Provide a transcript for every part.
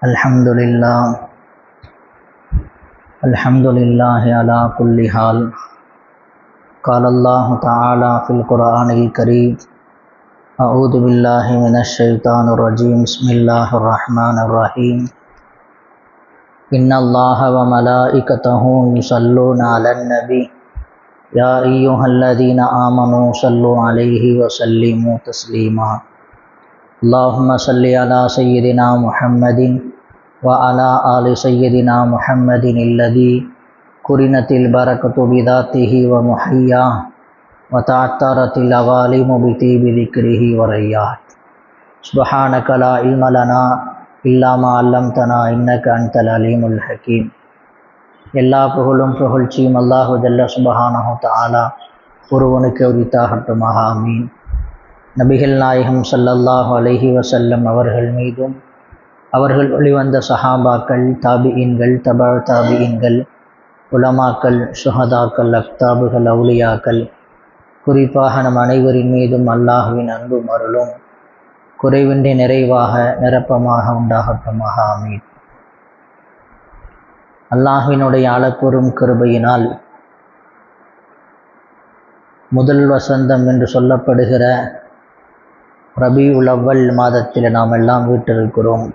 Alhamdulillah, Alhamdulillah ala kulli hal. Qala Allah Ta'ala fil Qur'anil Kareem. A'udhu billahi minash shaitanir rajim. Bismillahir rahmanir rahim. Inna Allaha wa malaikatahu yusalluna 'alan nabi. Ya ayyuhalladhina amanu sallu 'alaihi wa sallimu taslima. Allahumma salli ala sayyidina Muhammadin wa ala ali sayyidina Muhammadin alladhi kurinatil barakatu bidatihi wa muhayyah wa ta'attaratil aghalimu bitibi dhikrihi wa rayyat. Subhanaka la ilma lana illa ma 'allamtana innaka antal alimul hakim. எல்லா புகழும் புகழ்ச்சியும் அல்லாஹு ஜல்ல சுப்ஹானஹு தஆலா ஒருவனுக்கு உரித்தாகட்டுமாக. ஆமீன். நபிகள் நாயகம் ஸல்லல்லாஹு அலைஹி வஸல்லம் அவர்கள் மீதும் அவர்கள் வெளிவந்த சஹாபாக்கள், தாபிஈன்கள், தபா தாபிஈன்கள், உலமாக்கள், சுஹதாக்கள், அக்தாபுகள், அவுலியாக்கள், குறிப்பாக நம் அனைவரின் மீதும் அல்லாஹுவின் அன்பும் அருளும் குறைவின்றி நிறைவாக நிரப்பமாக உண்டாகட்டுமாக. ஆமீன். அல்லாஹ்வினுடைய அளப்பெரும் கிருபையினால் முதல் வசந்தம் என்று சொல்லப்படுகிற ரபீஉல் அவ்வல் மாதத்தில் நாம் எல்லாம் வீற்றிருக்கிறோம்.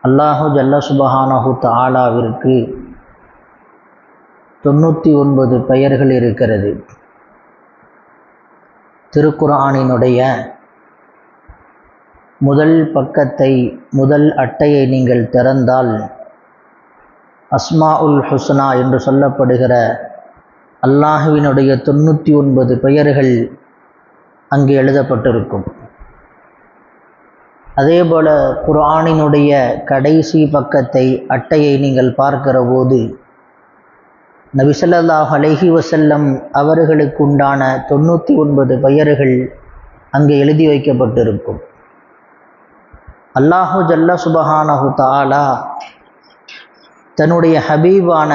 அல்லாஹு ஜல்ல சுப்ஹானஹு தஆலாவிற்கு 99 பெயர்கள் இருக்கிறது. திருக்குர்ஆனினுடைய முதல் பக்கத்தை, முதல் அட்டையை நீங்கள் திறந்தால் அஸ்மாஉல் ஹுஸ்னா என்று சொல்லப்படுகிற அல்லாஹுவினுடைய 99 பெயர்கள் அங்கே எழுதப்பட்டிருக்கும். அதேபோல குர்ஆனினுடைய கடைசி பக்கத்தை, அட்டையை நீங்கள் பார்க்கிற போது நபி ஸல்லல்லாஹு அலைஹி வஸல்லம் அவர்களுக்கு உண்டான 99 பெயர்கள் அங்கே எழுதி வைக்கப்பட்டிருக்கும். அல்லாஹு ஜல்ல சுப்ஹானஹு தஆலா தன்னுடைய ஹபீபான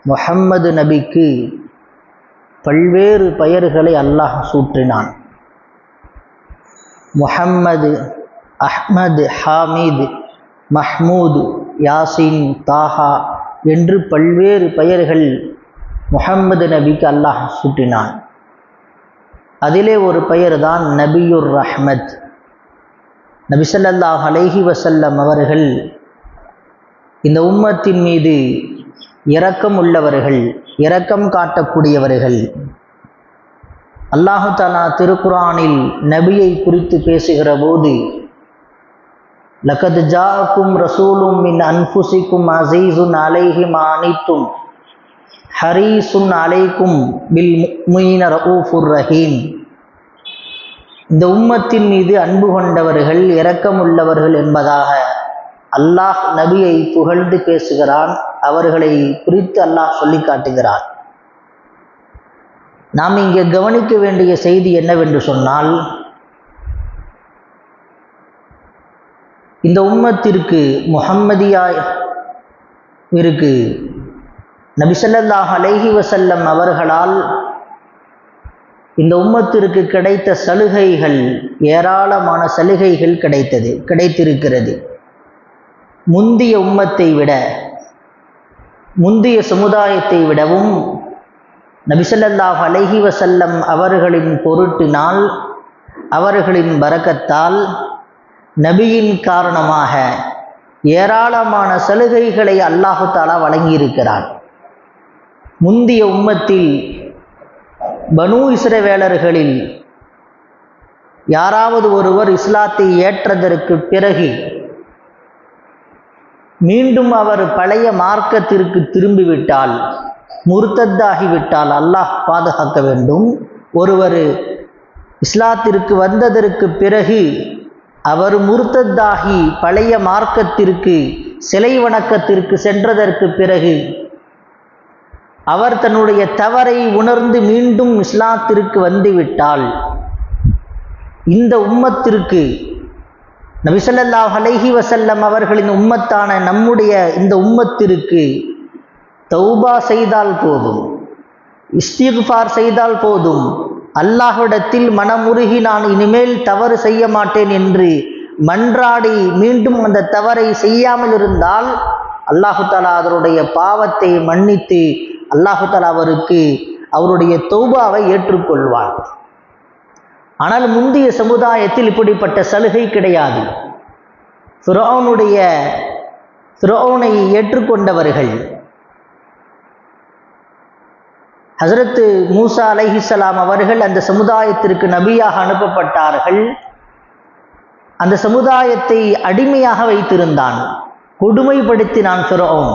முஹம்மது நபிக்கு பல்வேறு பெயர்களை அல்லாஹ் சூட்டினான். முஹம்மது, அஹ்மது, ஹாமித், மஹ்மூத், யாசின், தாஹா என்று பல்வேறு பெயர்கள் முஹம்மது நபிக்கு அல்லாஹ் சூட்டினான். அதிலே ஒரு பெயர் தான் நபியுர் ரஹ்மத். நபி ஸல்லல்லாஹு அலைஹி வஸல்லம் அவர்கள் இந்த உம்மத்தின் மீது இரக்கம் உள்ளவர்கள், இரக்கம் காட்டக்கூடியவர்கள். அல்லாஹு தஆலா திருக்குர்ஆனில் நபியை குறித்து பேசுகிற போது லகத் ஜாஅக்கும் ரசூலும் மின் அன்ஃபுசிக்கும் அஸீஸுன் அலைஹி மா அனித்தும் ஹரீஸுன் அலைக்கும் பில் முஃமினீன ரഊஃபுர் ரஹீம். இந்த உம்மத்தின் மீது அன்பு கொண்டவர்கள், இரக்கம் உள்ளவர்கள் என்பதாக அல்லாஹ் நபியை புகழ்ந்து பேசுகிறான். அவர்களை குறித்து அல்லாஹ் சொல்லி காட்டுகிறான். நாம் இங்கே கவனிக்க வேண்டிய செய்தி என்னவென்று சொன்னால், இந்த உம்மத்திற்கு முஹம்மதியாவிற்கு நபி ஸல்லல்லாஹு அலைஹி வஸல்லம் அவர்களால் இந்த உம்மத்திற்கு கிடைத்த சலுகைகள், ஏராளமான சலுகைகள் கிடைத்திருக்கிறது. முந்திய உம்மத்தை விட, முந்திய சமுதாயத்தை விடவும் நபி ஸல்லல்லாஹு அலைஹி வஸல்லம் அவர்களின் பொருட்டினால், அவர்களின் பரக்கத்தால், நபியின் காரணமாக ஏராளமான சலுகைகளை அல்லாஹு தஆலா வழங்கியிருக்கிறார். முந்திய உம்மத்தில் பனூ இஸ்ரவேலர்களில் யாராவது ஒருவர் இஸ்லாத்தை ஏற்றதற்கு பிறகு மீண்டும் அவர் பழைய மார்க்கத்திற்கு திரும்பிவிட்டால், முர்த்தத்தாகிவிட்டால், அல்லாஹ் பாதுகாக்க வேண்டும். ஒருவர் இஸ்லாத்திற்கு வந்ததற்கு பிறகு அவர் முர்த்தத்தாகி பழைய மார்க்கத்திற்கு, சிலை வணக்கத்திற்கு சென்றதற்கு பிறகு அவர் தன்னுடைய தவறை உணர்ந்து மீண்டும் இஸ்லாத்திற்கு வந்துவிட்டால், இந்த உம்மத்திற்கு, நபி ஸல்லல்லாஹு அலைஹி வஸல்லம் அவர்களின் உம்மத்தான நம்முடைய இந்த உம்மத்திற்கு தௌபா செய்தால் போதும், இஸ்திக்ஃபார் செய்தால் போதும், அல்லாஹ்விடத்தில் மனமுருகி நான் இனிமேல் தவறு செய்ய மாட்டேன் என்று மன்றாடி மீண்டும் அந்த தவறை செய்யாமல் இருந்தால் அல்லாஹு தஆலா அதனுடைய பாவத்தை மன்னித்து அல்லாஹு தஆலா அவருக்கு அவருடைய தௌபாவை ஏற்றுக்கொள்வார். ஆனால் முந்தைய சமுதாயத்தில் இப்படிப்பட்ட சலுகை கிடையாது. ஃபிரௌனை ஏற்றுக்கொண்டவர்கள் ஹஸரத் மூசா அலைஹிஸ்ஸலாம் அவர்கள் அந்த சமுதாயத்திற்கு நபியாக அனுப்பப்பட்டார்கள். அந்த சமுதாயத்தை அடிமையாக வைத்திருந்தான், கொடுமைப்படுத்தினான் ஃபிரௌன்.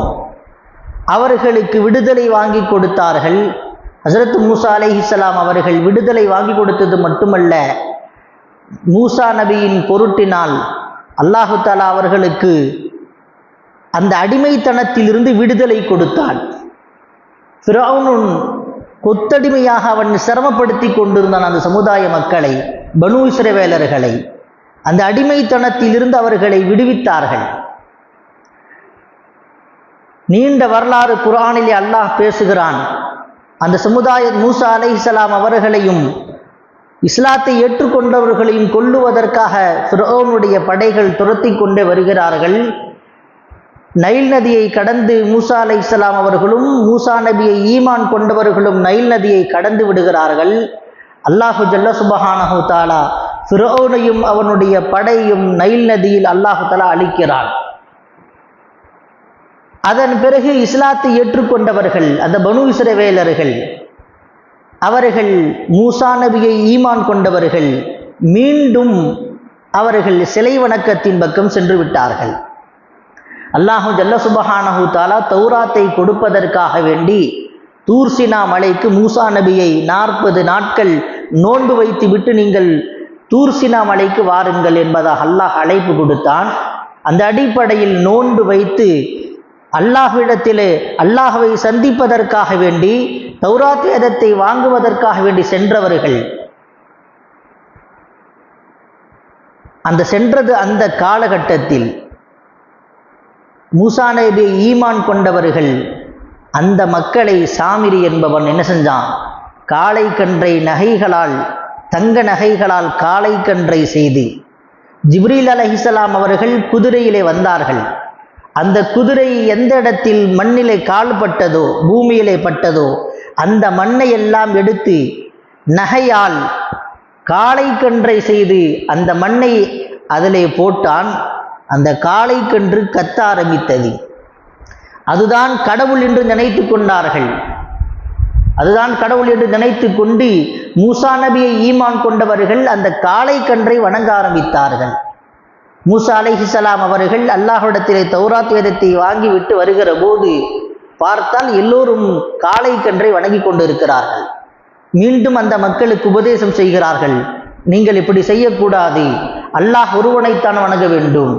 அவர்களுக்கு விடுதலை வாங்கி கொடுத்தார்கள். ஹஸரத் மூசா அலைஹிஸ்ஸலாம் அவர்கள் விடுதலை வாங்கி கொடுத்தது மட்டுமல்ல, மூசா நபியின் பொருட்டினால் அல்லாஹு தஆலா அவர்களுக்கு அந்த அடிமைத்தனத்திலிருந்து விடுதலை கொடுத்தான். ஃபிரௌன் கொத்தடிமையாக அவன் சிரமப்படுத்தி கொண்டிருந்தான் அந்த சமுதாய மக்களை, பனு இஸ்ரவேலர்களை. அந்த அடிமைத்தனத்திலிருந்து அவர்களை விடுவித்தார்கள். நீண்ட வரலாறு குர்ஆனிலே அல்லாஹ் பேசுகிறான். அந்த சமுதாய மூசா அலைஹிஸ்ஸலாம் அவர்களையும் இஸ்லாத்தை ஏற்றுக்கொண்டவர்களையும் கொல்லுவதற்காக ஃபிரௌனுடைய படைகள் துரத்தி கொண்டே வருகிறார்கள். நைல் நதியை கடந்து மூசா அலைஹிஸ்ஸலாம் அவர்களும் மூசா நபியை ஈமான் கொண்டவர்களும் நைல் நதியை கடந்து விடுகிறார்கள். அல்லாஹு ஜல்ல சுப்ஹானஹு தஆலா ஃபிரௌனையும் அவனுடைய படையும் நைல் நதியில் அல்லாஹு தஆலா அழிக்கிறான். அதன் பிறகு இஸ்லாத்தை ஏற்றுக்கொண்டவர்கள் அந்த பனு இஸ்ரவேலர்கள், அவர்கள் மூசா நபியை ஈமான் கொண்டவர்கள், மீண்டும் அவர்கள் சிலை வணக்கத்தின் பக்கம் சென்று விட்டார்கள். அல்லாஹு ஜல்ல சுப்ஹானஹு தஆலா தௌராத்தை கொடுப்பதற்காக வேண்டி தூர்சினா மலைக்கு மூசா நபியை 40 நாட்கள் நோன்பு வைத்து விட்டு நீங்கள் தூர்சினா மலைக்கு வாருங்கள் என்பதாக அல்லாஹ் அழைப்பு கொடுத்தான். அந்த அடிப்படையில் நோன்பு வைத்து அல்லாஹ்விடத்திலே அல்லாஹ்வை சந்திப்பதற்காக வேண்டி தௌராத் வேதத்தை வாங்குவதற்காக வேண்டி சென்றவர்கள், அந்த காலகட்டத்தில் மூசா நபியை ஈமான் கொண்டவர்கள் அந்த மக்களை சாமிரி என்பவன் என்ன செஞ்சான், காளை கன்றை நகைகளால், தங்க நகைகளால் காளை கன்றை செய்து ஜிப்ரீல் அலைஹிஸ்ஸலாம் அவர்கள் குதிரையிலே வந்தார்கள். அந்த குதிரை எந்த இடத்தில் மண்ணிலே கால் பட்டதோ, பூமியிலே பட்டதோ, அந்த மண்ணை எல்லாம் எடுத்து நகையால் காளை கன்றை செய்து அந்த மண்ணை அதிலே போட்டான். அந்த காளை கன்று கத்த ஆரம்பித்தது. அதுதான் கடவுள் என்று நினைத்து கொண்டார்கள். அதுதான் கடவுள் என்று நினைத்து கொண்டு மூசா நபியை ஈமான் கொண்டவர்கள் அந்த காளை கன்றை வணங்க ஆரம்பித்தார்கள். மூசா அலைஹிஸ்ஸலாம் அவர்கள் அல்லாஹ்விடத்திலே தௌராத் வேதத்தை வாங்கிவிட்டு வருகிற போது பார்த்தால் எல்லோரும் காளை கன்றை வணங்கி கொண்டிருக்கிறார்கள். மீண்டும் அந்த மக்களுக்கு உபதேசம் செய்கிறார்கள், நீங்கள் இப்படி செய்யக்கூடாது, அல்லாஹ் ஒருவனைத்தான் வணங்க வேண்டும்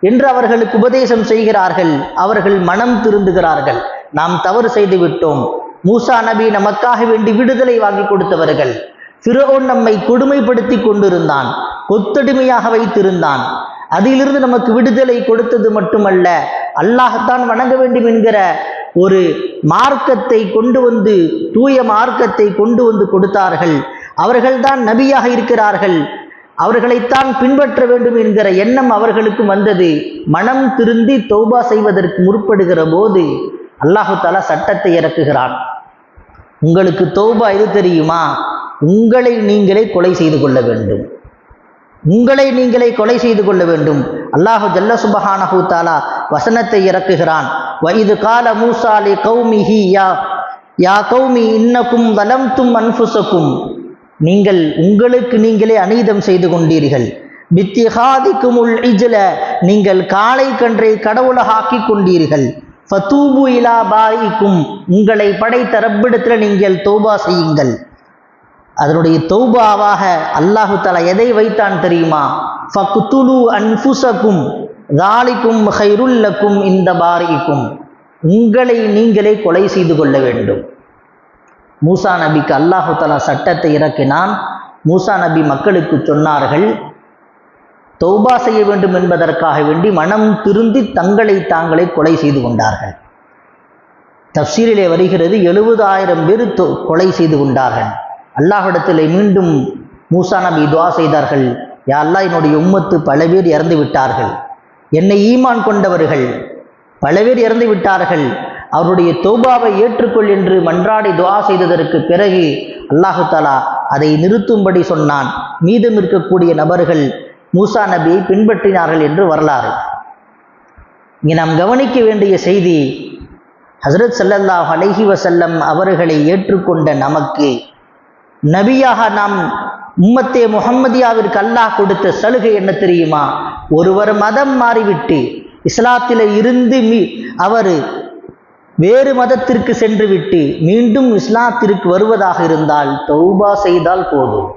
என்று அவர்களுக்கு உபதேசம் செய்கிறார்கள். அவர்கள் மனம் திருந்துகிறார்கள், நாம் தவறு செய்து விட்டோம். மூசா நபி நமக்காக வேண்டி விடுதலை வாங்கி கொடுத்தவர்கள், ஃபிரௌன் நம்மை கொடுமைப்படுத்தி கொண்டிருந்தான், கொத்தடிமையாக வைத்திருந்தான், அதிலிருந்து நமக்கு விடுதலை கொடுத்தது மட்டுமல்ல, அல்லாஹ்தான் வணங்க வேண்டும் என்கிற ஒரு மார்க்கத்தை கொண்டு வந்து, தூய மார்க்கத்தை கொண்டு வந்து கொடுத்தார்கள். அவர்கள்தான் நபியாக இருக்கிறார்கள், அவர்களைத்தான் பின்பற்ற வேண்டும் என்கிற எண்ணம் அவர்களுக்கு வந்தது. மனம் திருந்தி தௌபா செய்வதற்கு முற்படுகிற போது அல்லாஹு தஆலா சட்டத்தை இறக்குகிறான். உங்களுக்கு தௌபா எது தெரியுமா? உங்களை நீங்களே கொலை செய்து கொள்ள வேண்டும், உங்களை நீங்களே கொலை செய்து கொள்ள வேண்டும். அல்லாஹு ஜல்ல சுப்ஹானஹு தஆலா வசனத்தை இறக்குகிறான். வஇது கால மூசா லி கௌமிஹி யா கௌமி இன்னக்கும் ஸலம்தும் அன்ஃபுஸக்கும், நீங்கள் உங்களுக்கு நீங்களே அநீதம் செய்து கொண்டீர்கள். பித்திஹாதிக்குமுல் இஜ்ல, நீங்கள் காளை கன்றை கடவுளாக ஆக்கி கொண்டீர்கள். ஃபதூபு இலா பாரிக்கும், உங்களை படைத்த ரப்பிடத்தில் நீங்கள் தௌபா செய்யுங்கள். அதனுடைய தௌபாவாக அல்லாஹு தஆலா எதை வைத்தான் தெரியுமா? ஃபக்துலு அன்ஃபுஸக்கும் ஸாலிகும் கைருல் லக்கும் இந்த பாரிக்கும், உங்களை நீங்களே கொலை செய்து கொள்ள வேண்டும். மூசா நபிக்கு அல்லாஹு தஆலா சட்டத்தை இறக்கினான். மூசா நபி மக்களுக்கு சொன்னார்கள், தௌபா செய்ய வேண்டும் என்பதற்காக வேண்டி மனம் திருந்தி தங்களை தாங்களே கொலை செய்து கொண்டார்கள். தஃப்சீரிலே வருகிறது 70,000 பேர் கொலை செய்து கொண்டார்கள். அல்லாஹ்விடத்திலே மீண்டும் மூசா நபி துஆ செய்தார்கள், யா அல்லாஹ், என்னுடைய உம்மத்து பல பேர் இறந்து விட்டார்கள், என்னை ஈமான் கொண்டவர்கள் பல பேர் இறந்து விட்டார்கள், அவருடைய தௌபாவை ஏற்றுக்கொள் என்று மன்றாடி துஆ செய்ததற்கு பிறகு அல்லாஹு தஆலா அதை நிறுத்தும்படி சொன்னான். மீதம் இருக்கக்கூடிய நபர்கள் மூசா நபியை பின்பற்றினார்கள் என்று வரலாறு. இங்கே நாம் கவனிக்க வேண்டிய செய்தி, ஹஸ்ரத் ஸல்லல்லாஹு அலைஹி வஸல்லம் அவர்களை ஏற்றுக்கொண்ட நமக்கு நபியாக நாம் உம்மத்தே முஹம்மதியாவிற்கு அல்லாஹ் கொடுத்த சலுகை என்ன தெரியுமா? ஒருவர் மதம் மாறிவிட்டு இஸ்லாத்தில் இருந்து அவர் வேறு மதத்திற்கு சென்று விட்டு மீண்டும் இஸ்லாத்திற்கு வருவதாக இருந்தால் தௌபா செய்தால் போதும்.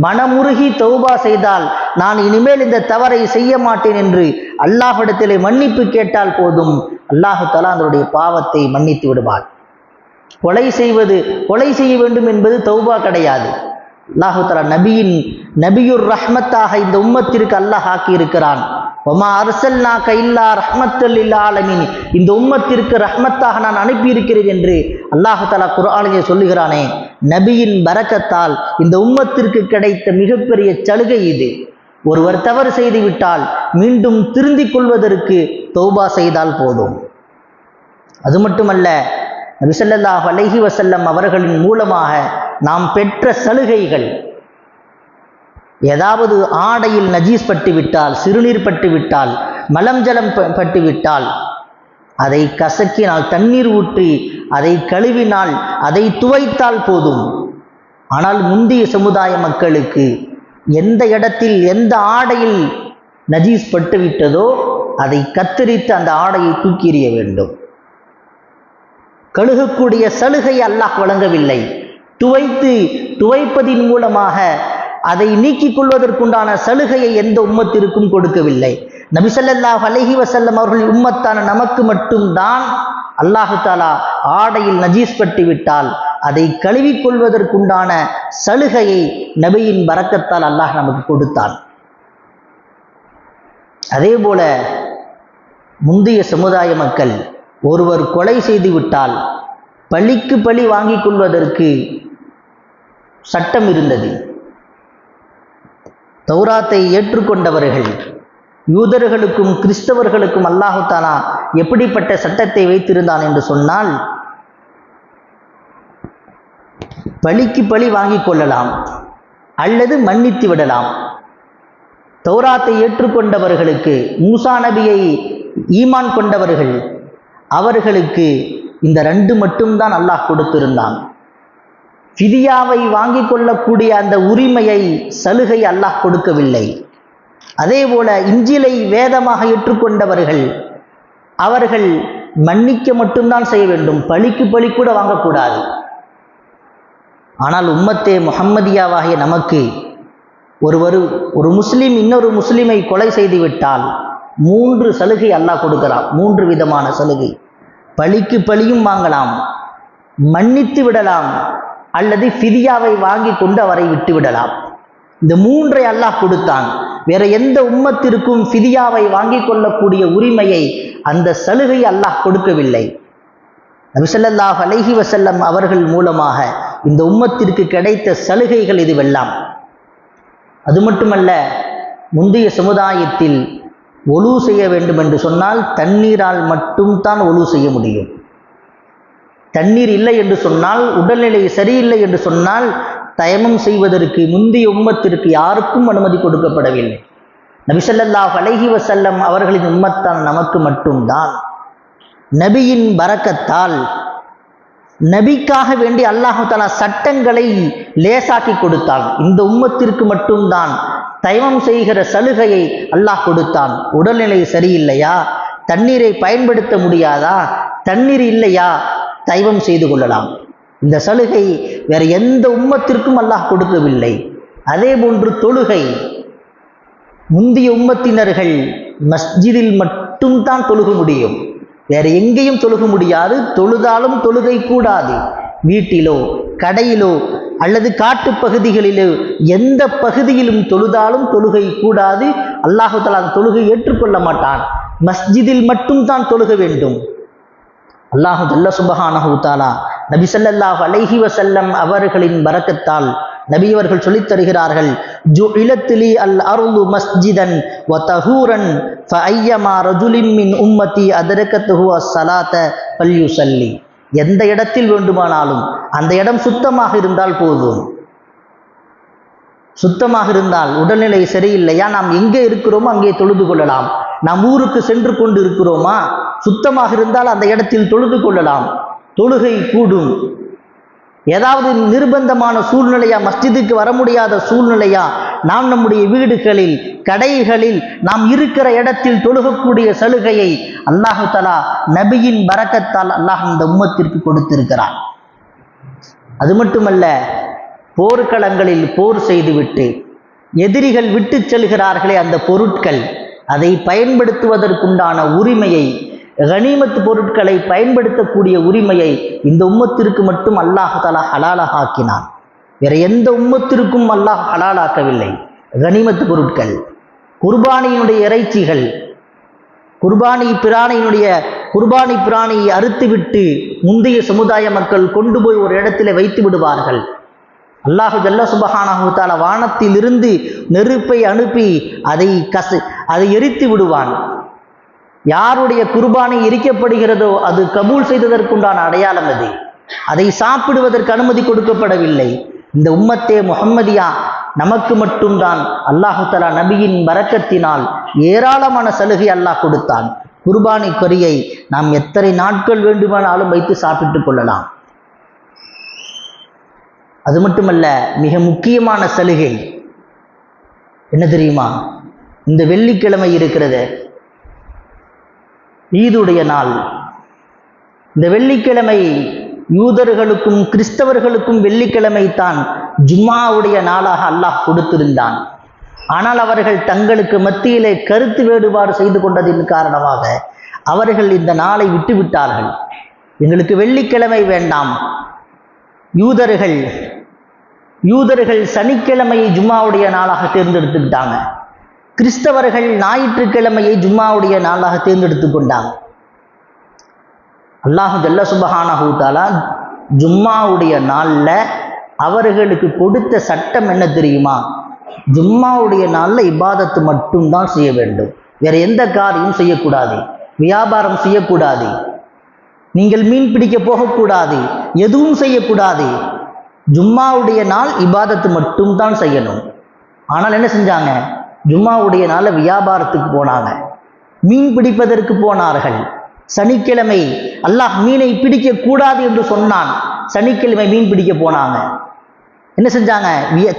மனமுருகி தௌபா செய்தால், நான் இனிமேல் இந்த தவறை செய்ய மாட்டேன் என்று அல்லாஹ்விடத்திலே மன்னிப்பு கேட்டால் போதும், அல்லாஹு தஆலா அதனுடைய பாவத்தை மன்னித்து விடுவார். கொலை செய்ய வேண்டும் என்பது தௌபா கிடையாது. அல்லாஹு தஆலா நபியுர் ரஹ்மத்தாக இந்த உம்மத்திற்கு அல்லாஹ் ஆக்கி இருக்கிறான். வமா அர்சல்நாக இல்லா ரஹ்மத்தல் லில் ஆலமீன், இந்த உம்மத்திற்கு ரஹ்மத்தாக நான் அனுப்பியிருக்கிறேன் என்று அல்லாஹு தஆலா குர்ஆனிலே சொல்லுகிறானே. நபியின் பரக்கத்தால் இந்த உம்மத்திற்கு கிடைத்த மிகப்பெரிய சலுகை இது. ஒருவர் தவறு செய்து விட்டால் மீண்டும் திருந்திக் கொள்வதற்கு தௌபா செய்தால் போதும். அது மட்டுமல்ல, நபி ஸல்லல்லாஹு அலைஹி வஸல்லம் அவர்களின் மூலமாக நாம் பெற்ற சலுகைகள், ஏதாவது ஆடையில் நஜீஸ் பட்டு விட்டால், சிறுநீர் பட்டு விட்டால், மலம் ஜலம் பட்டு விட்டால் அதை கசக்கினால், தண்ணீர் ஊற்றி அதை கழுவினால், அதை துவைத்தால் போதும். ஆனால் முந்தைய சமுதாய மக்களுக்கு எந்த இடத்தில் எந்த ஆடையில் நஜீஸ் பட்டு விட்டதோ அதை கத்தரித்து அந்த ஆடையை தூக்கி எறிய வேண்டும். கழுகக்கூடிய சலுகை அல்லாஹ் வழங்கவில்லை. துவைப்பதின் மூலமாக அதை நீக்கிக் கொள்வதற்குண்டான சலுகையை எந்த உம்மத்திற்கும் கொடுக்கவில்லை. நபி ஸல்லல்லாஹு அலைஹி வஸல்லம் அவர்கள் உம்மத்தான நமக்கு மட்டும்தான் அல்லாஹு தஆலா ஆடையில் நஜீஸ் பட்டு விட்டால் அதை கழுவிக் கொள்வதற்குண்டான சலுகையை நபியின் பரக்கத்தால் அல்லாஹ் நமக்கு கொடுத்தான். அதே போல முந்தைய சமுதாய மக்கள் ஒருவர் கொலை செய்து விட்டால் பழிக்கு பழி வாங்கிக் கொள்வதற்கு சட்டம் இருந்தது. தௌராத்தை ஏற்றுக்கொண்டவர்கள், யூதர்களுக்கும் கிறிஸ்தவர்களுக்கும் அல்லாஹு தஆலா எப்படிப்பட்ட சட்டத்தை வைத்திருந்தான் என்று சொன்னால், பழிக்கு பழி வாங்கிக் கொள்ளலாம் அல்லது மன்னித்து விடலாம். தௌராத்தை ஏற்றுக்கொண்டவர்களுக்கு, மூசா நபியை ஈமான் கொண்டவர்கள், அவர்களுக்கு இந்த ரெண்டு மட்டும்தான் அல்லாஹ் கொடுத்திருந்தான். ஃபிதியாவை வாங்கிக் கொள்ளக்கூடிய அந்த உரிமையை, சலுகை அல்லாஹ் கொடுக்கவில்லை. அதே போல இஞ்சிலை வேதமாக ஏற்றுக்கொண்டவர்கள், அவர்கள் மன்னிக்க மட்டும்தான் செய்ய வேண்டும், பழிக்கு பழி கூட வாங்கக்கூடாது. ஆனால் உம்மத்தே முஹம்மதியாவாகிய நமக்கு ஒரு முஸ்லீம் இன்னொரு முஸ்லீமை கொலை செய்து விட்டால் 3 சலுகை அல்லாஹ் கொடுக்கிறான். 3 விதமான சலுகை. பழிக்கு பழியும் வாங்கலாம், மன்னித்து விடலாம், அல்லது ஃபிதியாவை வாங்கி கொண்டு அவரை விட்டு விடலாம். இந்த 3ஐ அல்லாஹ் கொடுத்தான். வேற எந்த உம்மத்திற்கும் ஃபிதியாவை வாங்கி கொள்ளக்கூடிய உரிமையை, அந்த சலுகை அல்லாஹ் கொடுக்கவில்லை. நபி ஸல்லல்லாஹு அலைஹி வஸல்லம் அவர்கள் மூலமாக இந்த உம்மத்திற்கு கிடைத்த சலுகைகள் இதுவெல்லாம். அது மட்டுமல்ல, முந்தைய சமுதாயத்தில் ஒலு செய்ய வேண்டும் என்று சொன்னால் தண்ணீரால் மட்டும்தான் ஒலு செய்ய முடியும். தண்ணீர் இல்லை என்று சொன்னால், உடல்நிலை சரியில்லை என்று சொன்னால் தயமம் செய்வதற்கு முந்தைய உம்மத்திற்கு யாருக்கும் அனுமதி கொடுக்கப்படவில்லை. நபி ஸல்லல்லாஹு அலைஹி வஸல்லம் அவர்களின் உம்மத்தான் நமக்கு மட்டும்தான். நபியின் பரக்கத்தால், நபிக்காக வேண்டி அல்லாஹு தஆலா சட்டங்களை லேசாக்கி கொடுத்தான். இந்த உம்மத்திற்கு மட்டும்தான் தயமம் செய்கிற சலுகையை அல்லாஹ் கொடுத்தான். உடல்நிலை சரியில்லையா, தண்ணீரை பயன்படுத்த முடியாதா, தண்ணீர் இல்லையா, தயமம் செய்து கொள்ளலாம். இந்த சலுகை வேற எந்த உம்மத்திற்கும் அல்லாஹ் கொடுக்கவில்லை. அதே போன்று தொழுகை, முந்தைய உம்மத்தினர்கள் மஸ்ஜிதில் மட்டும்தான் தொழுக முடியும், வேற எங்கேயும் தொழுக முடியாது. தொழுதாலும் தொழுகை கூடாது. வீட்டிலோ கடையிலோ அல்லது காட்டு பகுதிகளிலோ எந்த பகுதியிலும் தொழுதாலும் தொழுகை கூடாது. அல்லாஹு தஆலா அந்த தொழுகை ஏற்றுக்கொள்ள மாட்டான். மஸ்ஜிதில் மட்டும்தான் தொழுக வேண்டும். அல்லாஹு ஜல்ல சுப்ஹானஹு தஆலா நபி ஸல்லல்லாஹு அலைஹி வஸல்லம் அவர்களின் பரக்கத்தால் நபி அவர்கள் சொல்லித் தருகிறார்கள், ஜுஇலத் லி அல் அர்து மஸ்ஜிதன் வ தஹூரன் ஃபஅய்யமா ரஜுலின் மின் உம்மதி அதரகத்துஹு அஸ்ஸலாத ஃபல்யுஸல்லி. எந்த இடத்தில் வேண்டுமானாலும் அந்த இடம் சுத்தமாக இருந்தால் போதும். சுத்தமாக இருந்தால், உடல்நிலை சரியில்லையா, நாம் எங்கே இருக்கிறோமோ அங்கே தொழுது கொள்ளலாம். நாம் ஊருக்கு சென்று கொண்டு இருக்கிறோமா, சுத்தமாக இருந்தால் அந்த இடத்தில் தொழுது கொள்ளலாம், தொழுகை கூடும். ஏதாவது நிர்பந்தமான சூழ்நிலையா, மஸ்ஜிதுக்கு வர முடியாத சூழ்நிலையா, நாம் நம்முடைய வீடுகளில் கடைகளில் நாம் இருக்கிற இடத்தில் தொழுகக்கூடிய சலுகையை அல்லாஹு தஆலா நபியின் பரக்கத்தால் அல்லாஹ் இந்த உம்மத்திற்கு கொடுத்திருக்கிறார். அது மட்டுமல்ல, போர்க்களங்களில் போர் செய்துவிட்டு எதிரிகள் விட்டு செல்கிறார்களே அந்த பொருட்கள், அதை பயன்படுத்துவதற்குண்டான உரிமையை, கனிமத் பொருட்களை பயன்படுத்தக்கூடிய உரிமையை இந்த உம்மத்திற்கு மட்டும் அல்லாஹ் தஆலா ஹலாலாக ஆக்கினான். வேற எந்த உம்மத்திற்கும் அல்லாஹ் ஹலாலாக்கவில்லை. கனிமத் பொருட்கள், குர்பானியினுடைய இறைச்சிகள், குர்பானி பிராணியை அறுத்துவிட்டு முந்தைய சமுதாய மக்கள் கொண்டு போய் ஒரு இடத்துல வைத்து விடுவார்கள். அல்லாஹு ஜல்ல சுப்ஹானஹு தஆலா வானத்திலிருந்து நெருப்பை அனுப்பி அதை எரித்து விடுவான். யாருடைய குர்பானி எரிக்கப்படுகிறதோ அது கபூல் செய்ததற்குண்டான அடையாளம் அது. அதை சாப்பிடுவதற்கு அனுமதி கொடுக்கப்படவில்லை. இந்த உம்மத்தே முஹம்மதியா நமக்கு மட்டும்தான் அல்லாஹு தஆலா நபியின் பரக்கத்தினால் ஏராளமான சலுகை அல்லாஹ் கொடுத்தான். குர்பானி கறியை நாம் எத்தனை நாட்கள் வேண்டுமானாலும் வைத்து சாப்பிட்டுக் கொள்ளலாம். அது மட்டுமல்ல, மிக முக்கியமான சலுகை என்ன தெரியுமா? இந்த வெள்ளிக்கிழமை இருக்கிறது, ஈதுடைய நாள். இந்த வெள்ளிக்கிழமை யூதர்களுக்கும் கிறிஸ்தவர்களுக்கும் வெள்ளிக்கிழமை தான் ஜும்மாவுடைய நாளாக அல்லாஹ் கொடுத்திருந்தான். ஆனால் அவர்கள் தங்களுக்கு மத்தியிலே கருத்து வேறுபாடு செய்து கொண்டதின் காரணமாக அவர்கள் இந்த நாளை விட்டுவிட்டார்கள். எங்களுக்கு வெள்ளிக்கிழமை வேண்டாம். யூதர்கள் சனிக்கிழமையை ஜும்மாவுடைய நாளாக தேர்ந்தெடுத்துக்கிட்டாங்க. கிறிஸ்தவர்கள் ஞாயிற்றுக்கிழமையை ஜும்மாவுடைய நாளாக தேர்ந்தெடுத்து கொண்டாங்க. அல்லாஹு ஜல்ல சுப்ஹானஹு தஆலா ஜும்மாவுடைய நாளில் அவர்களுக்கு கொடுத்த சட்டம் என்ன தெரியுமா? ஜும்மாவுடைய நாளில் இபாதத்து மட்டும்தான் செய்ய வேண்டும். வேற எந்த காரியம் செய்யக்கூடாது, வியாபாரம் செய்யக்கூடாது, நீங்கள் மீன் பிடிக்க போகக்கூடாது, எதுவும் செய்யக்கூடாது. ஜும்மாவுடைய நாள் இபாதத்து மட்டும்தான் செய்யணும். ஆனால் என்ன செஞ்சாங்க? ஜும்மாவுடைய நாளில் வியாபாரத்துக்கு போனாங்க, மீன் பிடிப்பதற்கு போனார்கள். சனிக்கிழமை அல்லாஹ் மீனை பிடிக்க கூடாது என்று சொன்னான். சனிக்கிழமை மீன் பிடிக்க போனாங்க. என்ன செஞ்சாங்க?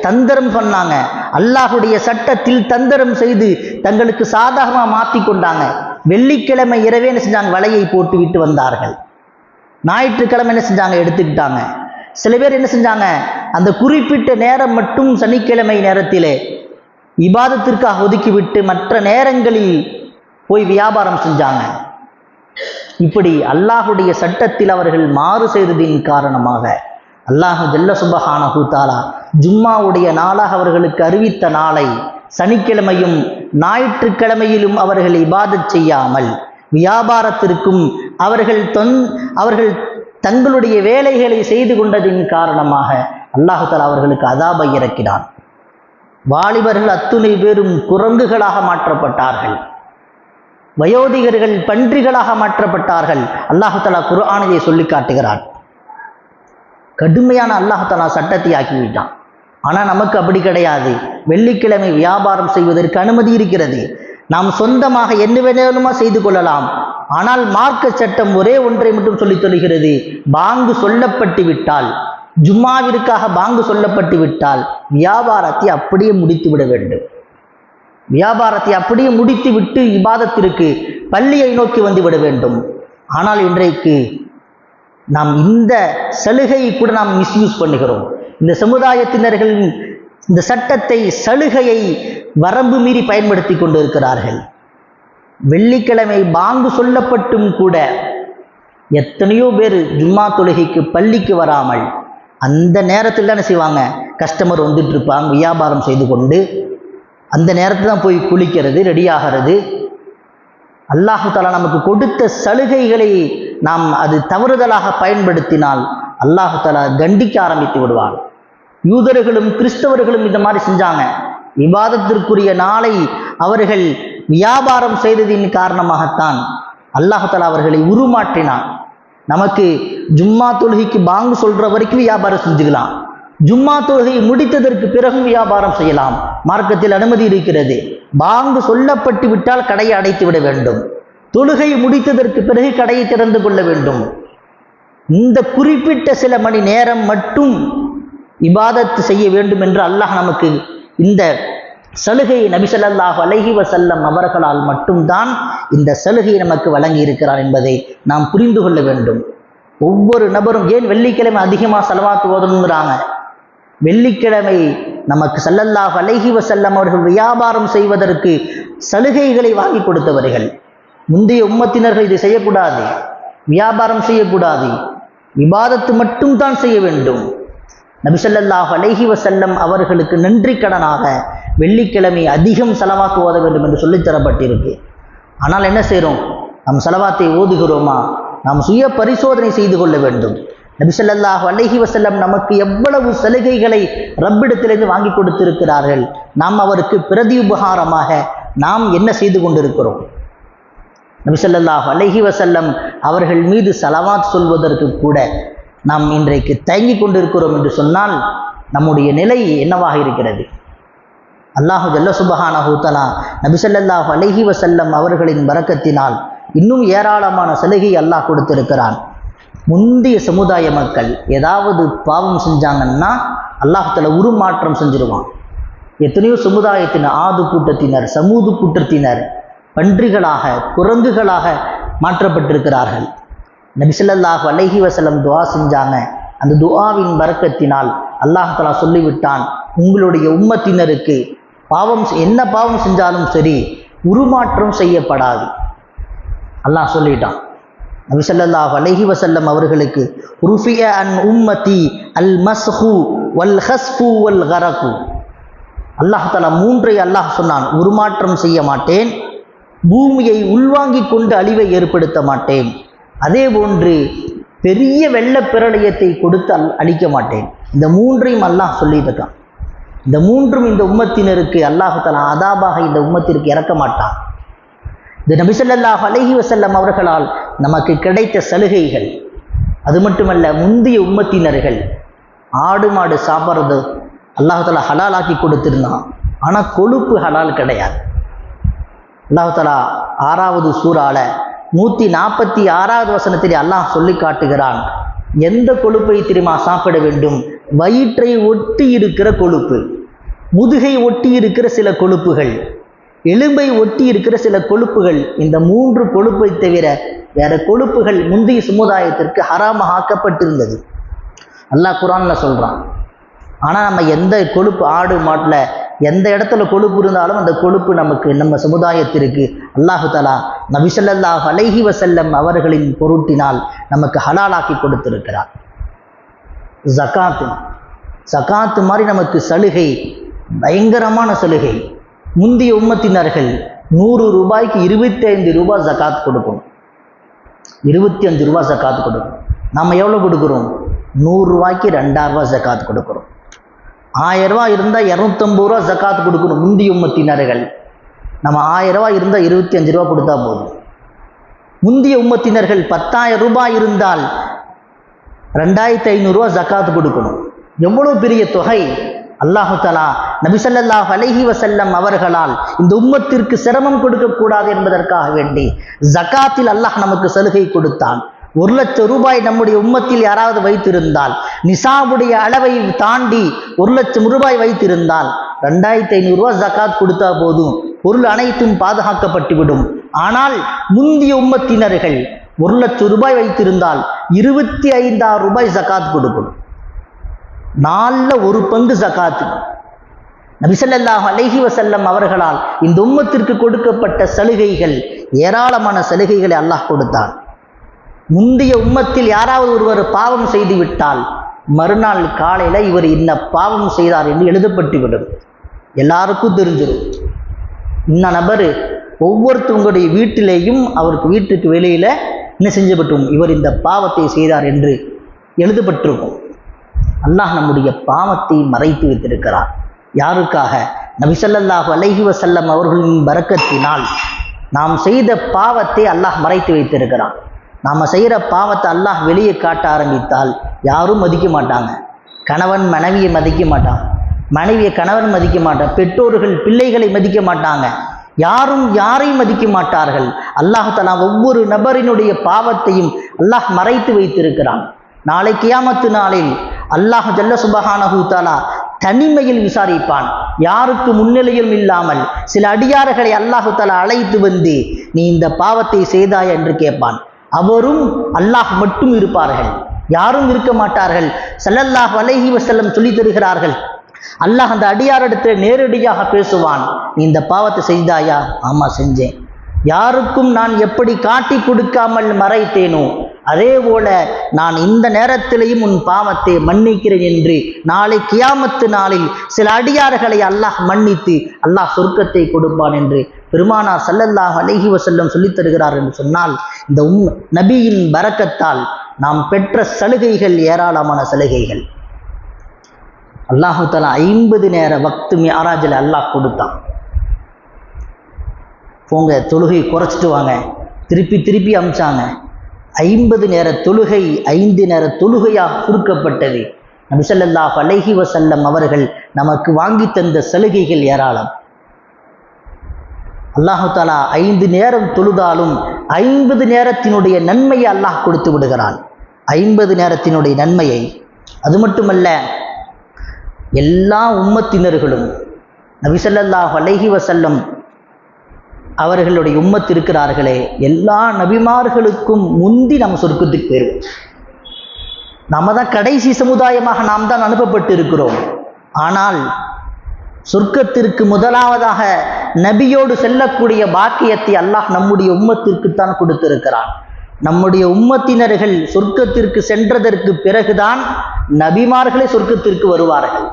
தந்திரம் பண்ணாங்க. அல்லாஹுடைய சட்டத்தில் தந்திரம் செய்து தங்களுக்கு சாதகமாக மாற்றி கொண்டாங்க. வெள்ளிக்கிழமை இரவே என்ன செஞ்சாங்க? வலையை போட்டு விட்டு வந்தார்கள். ஞாயிற்றுக்கிழமை என்ன செஞ்சாங்க? எடுத்துக்கிட்டாங்க. சில பேர் என்ன செஞ்சாங்க? அந்த குறிப்பிட்ட நேரம் மட்டும் சனிக்கிழமை நேரத்திலே இபாதத்திற்காக ஒதுக்கிவிட்டு மற்ற நேரங்களில் போய் வியாபாரம் செஞ்சாங்க. இப்படி அல்லாஹுடைய சட்டத்தில் அவர்கள் மாறு செய்ததின் காரணமாக அல்லாஹு ஜல்ல சுப்ஹானஹு தஆலா ஜும்மாவுடைய நாளாக அவர்களுக்கு அறிவித்த நாளை சனிக்கிழமையும் ஞாயிற்றுக்கிழமையிலும் அவர்கள் இபாதத் செய்யாமல் வியாபாரத்திற்கும் அவர்கள் தங்களுடைய வேலைகளை செய்து கொண்டதின் காரணமாக அல்லாஹு தஆலா அவர்களுக்கு அதாபை இறக்கினான். வாலிபர்கள் அத்துணை பேரும் குரங்குகளாக மாற்றப்பட்டார்கள். வயோதிகர்கள் பன்றிகளாக மாற்றப்பட்டார்கள். அல்லாஹு தஆலா குர்ஆனிலே சொல்லி காட்டுகிறான். கடுமையான அல்லாஹு தஆலா சட்டத்தை ஆக்கிவிட்டான். ஆனால் நமக்கு அப்படி கிடையாது. வெள்ளிக்கிழமை வியாபாரம் செய்வதற்கு அனுமதி இருக்கிறது. நாம் சொந்தமாக என்ன வேணுமா செய்து கொள்ளலாம். ஆனால் மார்க்க சட்டம் ஒரே ஒன்றை மட்டும் சொல்லித் சொல்கிறது. பாங்கு சொல்லப்பட்டு விட்டால், ஜும்மாவிற்காக பாங்கு சொல்லப்பட்டு விட்டால் வியாபாரத்தை அப்படியே முடித்து விட வேண்டும். வியாபாரத்தை அப்படியே முடித்து விட்டு இபாதத்திற்கு பள்ளியை நோக்கி வந்து விட வேண்டும். ஆனால் இன்றைக்கு நாம் இந்த சலுகையை கூட நாம் மிஸ்யூஸ் பண்ணுகிறோம். இந்த சமுதாயத்தினர்கள் இந்த சட்டத்தை, சலுகையை வரம்பு மீறி பயன்படுத்தி கொண்டு இருக்கிறார்கள். வெள்ளிக்கிழமை பாங்கு சொல்லப்பட்டும் கூட எத்தனையோ பேர் ஜும்மா தொழுகைக்கு பள்ளிக்கு வராமல் அந்த நேரத்தில் தான் செய்வாங்க, கஸ்டமர் வந்துட்டு இருப்பாங்க, வியாபாரம் செய்து கொண்டு அந்த நேரத்தில் தான் போய் குளிக்கிறது, ரெடியாகிறது. அல்லாஹு தஆலா நமக்கு கொடுத்த சலுகைகளை நாம் அது தவறுதலாக பயன்படுத்தினால் அல்லாஹு தஆலா கண்டிக்க ஆரம்பித்து விடுவான். யூதர்களும் கிறிஸ்தவர்களும் இந்த மாதிரி செஞ்சாங்க. இபாதத்திற்குரிய நாளை அவர்கள் வியாபாரம் செய்ததின் காரணமாகத்தான் அல்லாஹ் தஆலா அவர்களை உருமாற்றினான். நமக்கு ஜும்மா தொழுகைக்கு பாங்கு சொல்ற வரைக்கும் வியாபாரம் செஞ்சுக்கலாம், ஜும்மா தொழுகை முடித்ததற்கு பிறகும் வியாபாரம் செய்யலாம், மார்க்கத்தில் அனுமதி இருக்கிறது. பாங்கு சொல்லப்பட்டு விட்டால் கடையை அடைத்து விட வேண்டும், தொழுகை முடித்ததற்கு பிறகு கடையை திறந்து கொள்ள வேண்டும். இந்த குறிப்பிட்ட சில மணி நேரம் மட்டும் இபாதத்து செய்ய வேண்டும் என்று அல்லாஹ் நமக்கு இந்த சலுகையை நபி ஸல்லல்லாஹு அலைஹி வஸல்லம் அவர்களால் மட்டும்தான் இந்த சலுகையை நமக்கு வழங்கி இருக்கிறார் என்பதை நாம் புரிந்து கொள்ள வேண்டும். ஒவ்வொரு நபரும் ஏன் வெள்ளிக்கிழமை அதிகமாக ஸலவாத் ஓதணுங்கிறாங்க? வெள்ளிக்கிழமை நமக்கு ஸல்லல்லாஹு அலைஹி வஸல்லம் அவர்கள் வியாபாரம் செய்வதற்கு சலுகைகளை வாங்கி கொடுத்தவர்கள். முந்தைய உம்மத்தினர்கள் இதை செய்யக்கூடாது, வியாபாரம் செய்யக்கூடாது, இபாதத்து மட்டும் தான் செய்ய வேண்டும். நபி ஸல்லல்லாஹு அலைஹி வஸல்லம் அவர்களுக்கு நன்றி கடனாக வெள்ளிக்கிழமை அதிகம் ஸலவாத் ஓத வேண்டும் என்று சொல்லித் தரப்பட்டிருக்கு. ஆனால் என்ன செய்கிறோம்? நாம் ஸலவாத்தை ஓதுகிறோமா? நாம் சுய பரிசோதனை செய்து கொள்ள வேண்டும். நபி ஸல்லல்லாஹு அலைஹி வஸல்லம் நமக்கு எவ்வளவு சலுகைகளை ரப்பிடத்திலிருந்து வாங்கி கொடுத்திருக்கிறார்கள். நாம் அவருக்கு பிரதி உபகாரமாக நாம் என்ன செய்து கொண்டிருக்கிறோம்? நபி ஸல்லல்லாஹு அலைஹி வஸல்லம் அவர்கள் மீது ஸலவாத் சொல்வதற்கு கூட நாம் இன்றைக்கு தயங்கி கொண்டிருக்கிறோம் என்று சொன்னால் நம்முடைய நிலை என்னவாக இருக்கிறது? அல்லாஹு ஜல்ல சுப்ஹானஹு தஆலா நபி ஸல்லல்லாஹு அலைஹி வஸல்லம் அவர்களின் பரக்கத்தினால் இன்னும் ஏராளமான சலுகை அல்லாஹ் கொடுத்திருக்கிறான். முந்தைய சமுதாய மக்கள் ஏதாவது பாவம் செஞ்சாங்கன்னா அல்லாஹ் தஆலா உருமாற்றம் செஞ்சிருவான். எத்தனையோ சமுதாயத்தினர், ஆது கூட்டத்தினர், சமூது கூட்டத்தினர் பன்றிகளாக, குரங்குகளாக மாற்றப்பட்டிருக்கிறார்கள். நபி ஸல்லல்லாஹு அலைஹி வஸல்லம் துஆ செஞ்சாங்க. அந்த துஆவின் பரக்கத்தினால் அல்லாஹ் தஆலா சொல்லிவிட்டான், உங்களுடைய உம்மத்தினருக்கு என்ன பாவம் செஞ்சாலும் சரி உருமாற்றம் செய்யப்படாது. அல்லாஹ் சொல்லிட்டான். நபி ஸல்லல்லாஹு அலைஹி வஸல்லம் அவர்களுக்கு ருஃபிய அன் உம்மதி அல் மஸ்ஹு வல் ஹஸ்ஃபு வல் கரகு. அல்லாஹ் தஆலா மூன்றை அல்லாஹ் சொன்னான், உருமாற்றம் செய்ய மாட்டேன், பூமியை உள்வாங்கிக் கொண்டு அழிவை ஏற்படுத்த மாட்டேன், அதே போன்று பெரிய வெள்ளப்பிரளயத்தை கொடுத்து அழிக்க மாட்டேன். இந்த மூன்றையும் அல்லாஹ் சொல்லியிருக்கான். இந்த மூன்றும் இந்த உம்மத்தினருக்கு அல்லாஹ் தஆலா அதாபாக இந்த உம்மத்திற்கு இறக்க மாட்டான். இது நபி ஸல்லல்லாஹு அலைஹி வஸல்லம் அவர்களால் நமக்கு கிடைத்த சலுகைகள். அது மட்டுமல்ல, முந்தைய உம்மத்தினர்கள் ஆடு மாடு சாப்பிட்றது அல்லாஹ் தஆலா ஹலாலாக்கி கொடுத்திருந்தான். ஆனால் கொழுப்பு ஹலால் கிடையாது. அல்லாஹ் தஆலா 6வது சூறால 146வது வசனத்தில் அல்லாஹ் சொல்லி காட்டுகிறான், எந்த கொழுப்பை தெரியுமா சாப்பிட வேண்டும்? வயிற்றை ஒட்டி இருக்கிற கொழுப்பு, முதுகை ஒட்டி இருக்கிற சில கொழுப்புகள், எலும்பை ஒட்டி இருக்கிற சில கொழுப்புகள். இந்த 3 கொழுப்பை தவிர வேற கொழுப்புகள் முந்தைய சமுதாயத்திற்கு ஹராமாக ஆக்கப்பட்டிருந்தது. அல்லாஹ் குர்ஆன்ல சொல்றான். ஆனால் நம்ம எந்த கொழுப்பு, ஆடு மாட்டில் எந்த இடத்துல கொழுப்பு இருந்தாலும் அந்த கொழுப்பு நமக்கு, நம்ம சமுதாயத்திற்கு அல்லாஹு தஆலா நபி ஸல்லல்லாஹு அலைஹி வஸல்லம் அவர்களின் பொருட்டினால் நமக்கு ஹலாலாக்கி கொடுத்திருக்கிறார். ஜகாத்து மாதிரி நமக்கு சலுகை, பயங்கரமான சலுகை. முந்தைய உம்மத்தினர்கள் 100 ரூபாய்க்கு 25 ரூபாய் ஜகாத் கொடுக்கணும், 25 ரூபாய் ஜகாத் கொடுக்கணும். நம்ம எவ்வளோ கொடுக்குறோம்? 100 ரூபாய்க்கு 2000 ரூபாய் ஜகாத் கொடுக்குறோம். 1000 ரூபாய் இருந்தால் 250 ரூபா ஜகாத் கொடுக்கணும். முந்தைய உம்மத்தினர்கள் நம்ம 1000 ரூபாய் இருந்தால் 25 ரூபா கொடுத்தா போதும். முந்தைய உம்மத்தினர்கள் 10,000 ரூபாய் இருந்தால் 2500 ரூபா ஜகாத் கொடுக்கணும். எவ்வளோ பெரிய தொகை! அல்லாஹு தஆலா நபி ஸல்லல்லாஹு அலைஹி வஸல்லம் அவர்களால் இந்த உம்மத்திற்கு சிரமம் கொடுக்கக்கூடாது என்பதற்காக வேண்டி ஜகாத்தில் அல்லாஹ் நமக்கு சலுகை கொடுத்தான். 1,00,000 ரூபாய் நம்முடைய உம்மத்தில் யாராவது வைத்திருந்தால், நிசாபுடைய அளவை தாண்டி 1,00,000 ரூபாய் வைத்திருந்தால் 2500 ரூபாய் ஜகாத் கொடுத்தா போதும், பொருள் அனைத்தும் பாதுகாக்கப்பட்டுவிடும். ஆனால் முந்தைய உம்மத்தினர்கள் 1,00,000 ரூபாய் வைத்திருந்தால் 25,000 ரூபாய் ஜகாத் கொடுக்கணும். 4ல் 1 பங்கு ஜகாத்து. நபி ஸல்லல்லாஹு அலைஹி வஸல்லம் அவர்களால் இந்த உம்மத்திற்கு கொடுக்கப்பட்ட சலுகைகள், ஏராளமான சலுகைகளை அல்லாஹ் கொடுத்தான். முந்தைய உம்மத்தில் யாராவது ஒருவர் பாவம் செய்து விட்டால் மறுநாள் காலையில் இவர் இன்ன பாவம் செய்தார் என்று எழுதப்பட்டுவிடும். எல்லாருக்கும் தெரிஞ்சிடும். இன்ன நபர் ஒவ்வொருத்தவங்களுடைய வீட்டிலேயும் அவருக்கு வீட்டுக்கு வெளியில் என்ன செஞ்சப்பட்டும், இவர் இந்த பாவத்தை செய்தார் என்று எழுதப்பட்டிருக்கும். அல்லாஹ் நம்முடைய பாவத்தை மறைத்து வைத்திருக்கிறார். யாருக்காக? நபி ஸல்லல்லாஹு அலைஹி வஸல்லம் அவர்களின் பரக்கத்தினால் நாம் செய்த பாவத்தை அல்லாஹ் மறைத்து வைத்திருக்கிறான். நாம் செய்கிற பாவத்தை அல்லாஹ் வெளியே காட்ட ஆரம்பித்தால் யாரும் மதிக்க மாட்டாங்க. கணவன் மனைவியை மதிக்க மாட்டான், மனைவியை கணவன் மதிக்க மாட்டான், பெற்றோர்கள் பிள்ளைகளை மதிக்க மாட்டாங்க, யாரும் யாரையும் மதிக்க மாட்டார்கள். அல்லாஹ் தஆலா ஒவ்வொரு நபரினுடைய பாவத்தையும் அல்லாஹ் மறைத்து வைத்திருக்கிறான். நாளை கியாமத்து நாளில் அல்லாஹ் ஜல்ல சுப்ஹானஹு தஆலா தனிமையில் விசாரிப்பான். யாருக்கு முன்னிலையும் இல்லாமல் சில அடியார்களை அல்லாஹ் தஆலா அழைத்து வந்து நீ இந்த பாவத்தை செய்தாய் என்று கேட்பான். அவரும் அல்லாஹ் மட்டும் இருப்பார்கள், யாரும் இருக்க மாட்டார்கள். ஸல்லல்லாஹு அலைஹி வஸல்லம் சொல்லி தருகிறார்கள், அல்லாஹ் அந்த அடியாரிடத்தில் நேரடியாக பேசுவான். நீ இந்த பாவத்தை செய்தாயா? ஆமா செஞ்சேன். யாருக்கும் நான் எப்படி காட்டி கொடுக்காமல் மறைத்தேனோ அதே போல நான் இந்த நேரத்திலேயும் உன் பாவத்தை மன்னிக்கிறேன் என்று நாளை கியாமத்து நாளில் சில அடியார்களை அல்லாஹ் மன்னித்து அல்லாஹ் சொர்க்கத்தை கொடுப்பான் என்று பெருமானார் ஸல்லல்லாஹு அலைஹி வஸல்லம் சொல்லித் தருகிறார் என்று சொன்னால், இந்த நபியின் பரக்கத்தால் நாம் பெற்ற சலுகைகள் ஏராளமான சலுகைகள். அல்லாஹு தஆலா 50 நேர வக்து மிஅராஜில் அல்லாஹ் கொடுத்தான். போங்க தொழுகை குறைச்சிட்டு வாங்க, திருப்பி அமிச்சாங்க. 50 நேர தொழுகை 5 நேர தொழுகையாக சுருக்கப்பட்டது. நபி ஸல்லல்லாஹு அலைஹி வஸல்லம் அவர்கள் நமக்கு வாங்கி தந்த சலுகைகள் ஏராளம். அல்லாஹு தஆலா 5 நேரம் தொழுதாலும் 50 நேரத்தினுடைய நன்மையை அல்லாஹ் கொடுத்து விடுகிறான். 50 நேரத்தினுடைய நன்மையை. அது மட்டுமல்ல, எல்லா உம்மத்தினர்களும் நபி ஸல்லல்லாஹு அலைஹி வஸல்லம் அவர்களுடைய உம்மத் இருக்கிறார்களே, எல்லா நபிமார்களுக்கும் முந்தி நம்ம சொர்க்கத்துக்கு போயிருவோம். நம்ம தான் கடைசி சமுதாயமாக நாம் தான் அனுப்பப்பட்டு இருக்கிறோம். ஆனால் சொர்க்கத்திற்கு முதலாவதாக நபியோடு செல்லக்கூடிய பாக்கியத்தை அல்லாஹ் நம்முடைய உம்மத்திற்குத்தான் கொடுத்திருக்கிறான். நம்முடைய உம்மத்தினர்கள் சொர்க்கத்திற்கு சென்றதற்கு பிறகுதான் நபிமார்களே சொர்க்கத்திற்கு வருவார்கள்.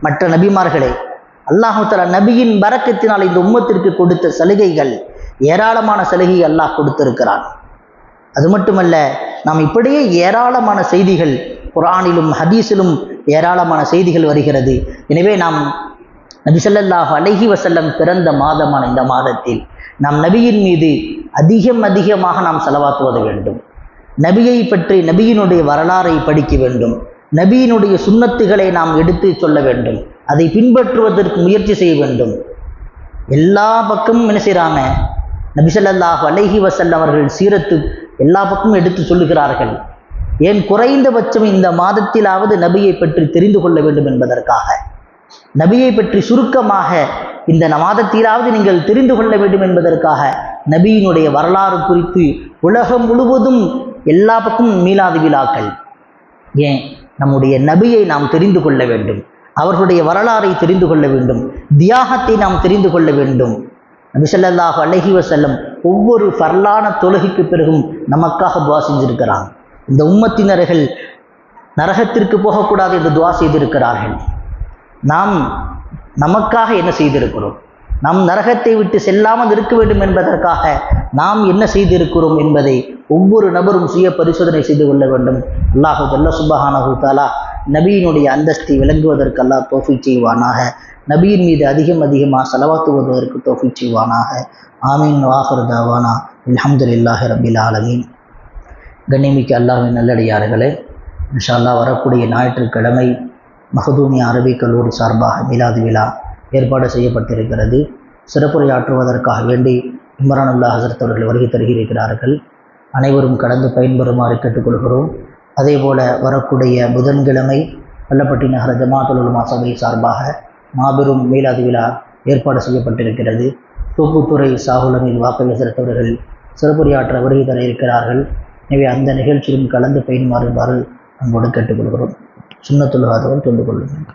மற்ற நபிமார்களே அல்லாஹு தஆலா நபியின் பரக்கத்தினால் இந்த உம்மத்திற்கு கொடுத்த சலுகைகள் ஏராளமான சலுகை அல்லாஹ் கொடுத்திருக்கிறான். அது மட்டுமல்ல, நாம் இப்படியே ஏராளமான செய்திகள் குர்ஆனிலும் ஹதீஸிலும் ஏராளமான செய்திகள் வருகிறது. எனவே நாம் நபி ஸல்லல்லாஹு அலைஹி வஸல்லம் பிறந்த மாதமான இந்த மாதத்தில் நாம் நபியின் மீது அதிகமாக நாம் ஸலவாத் ஓத வேண்டும். நபியை பற்றி நபியினுடைய வரலாறை படிக்க வேண்டும். நபியினுடைய சுன்னத்துகளை நாம் எடுத்து சொல்ல வேண்டும். அதை பின்பற்றுவதற்கு முயற்சி செய்ய வேண்டும். எல்லா பக்கமும் என்ன செய்கிறாங்க, நபி ஸல்லல்லாஹு அலைஹி வஸல்லம் அவர்கள் சீரத்து எல்லா பக்கமும் எடுத்து சொல்லுகிறார்கள். ஏன் குறைந்தபட்சம் இந்த மாதத்திலாவது நபியை பற்றி தெரிந்து கொள்ள வேண்டும் என்பதற்காக, நபியை பற்றி சுருக்கமாக இந்த மாதத்திலாவது நீங்கள் தெரிந்து கொள்ள வேண்டும் என்பதற்காக நபியினுடைய வரலாறு குறித்து உலகம் முழுவதும் எல்லா பக்கமும் மீலாது விழாக்கள். ஏன் நம்முடைய நபியை நாம் தெரிந்து கொள்ள வேண்டும், அவர்களுடைய வரலாறை தெரிந்து கொள்ள வேண்டும், தியாகத்தை நாம் தெரிந்து கொள்ள வேண்டும். நபி ஸல்லல்லாஹு அலைஹி வஸல்லம் ஒவ்வொரு ஃபர்லான தொழுகைக்கு பிறகும் நமக்காக துஆ செஞ்சிருக்கிறாங்க. இந்த உம்மத்தினர்கள் நரகத்திற்கு போகக்கூடாது என்று துஆ செய்திருக்கிறார்கள். நாம் நமக்காக என்ன செய்திருக்கிறோம், நாம் நரகத்தை விட்டு செல்லாமல் இருக்க வேண்டும் என்பதற்காக நாம் என்ன செய்திருக்கிறோம் என்பதை ஒவ்வொரு நபரும் சுய பரிசோதனை செய்து கொள்ள வேண்டும். அல்லாஹ் ஜல்ல சுப்ஹானஹு தஆலா நபியினுடைய அந்தஸ்தை விளங்குவதற்கு அல்லாஹ் தௌஃபீக் செய்வானாக. நபியின் மீது அதிகமாக ஸலவாத் ஓதுவதற்கு தௌஃபீக் செய்வானாக. ஆமீன். வாஹிரு தஅவானா அல்ஹம்துலில்லாஹி ரப்பில் ஆலமீன். கண்ணியமிக்க அல்லாஹ்வின் நல்லடியார்களே, இன்ஷா அல்லாஹ் வரக்கூடிய ஞாயிற்றுக்கிழமை மஹ்தூமியா அரபிக் கல்லூரி சார்பாக மீலாது விழா ஏற்பாடு செய்யப்பட்டிருக்கிறது. சிறப்புரையாற்றுவதற்காக வேண்டி இம்ரானுல்லா ஹஸரத் அவர்கள் வருகை தருகிறார்கள். அனைவரும் கடந்து பயன்பெறுமாறு கேட்டுக்கொள்கிறோம். அதே போல வரக்கூடிய புதன்கிழமை பள்ளப்பட்டி நகர ஜமாஅத்துல் உலமா சபை சார்பாக மாபெரும் மீலாது விழா ஏற்பாடு செய்யப்பட்டிருக்கிறது. தோப்புத்துறை சாகுல் அமீன் வாக்கவி ஹஸரத் அவர்கள் சிறப்புரையாற்ற வருகை தர இருக்கிறார்கள். எனவே அந்த நிகழ்ச்சியிலும் கலந்து பயனுமாறுமாறு அன்போடு கேட்டுக்கொள்கிறோம். சுன்னத்துல் ஹாதவன் தொண்டு கொள்ளுங்கள்.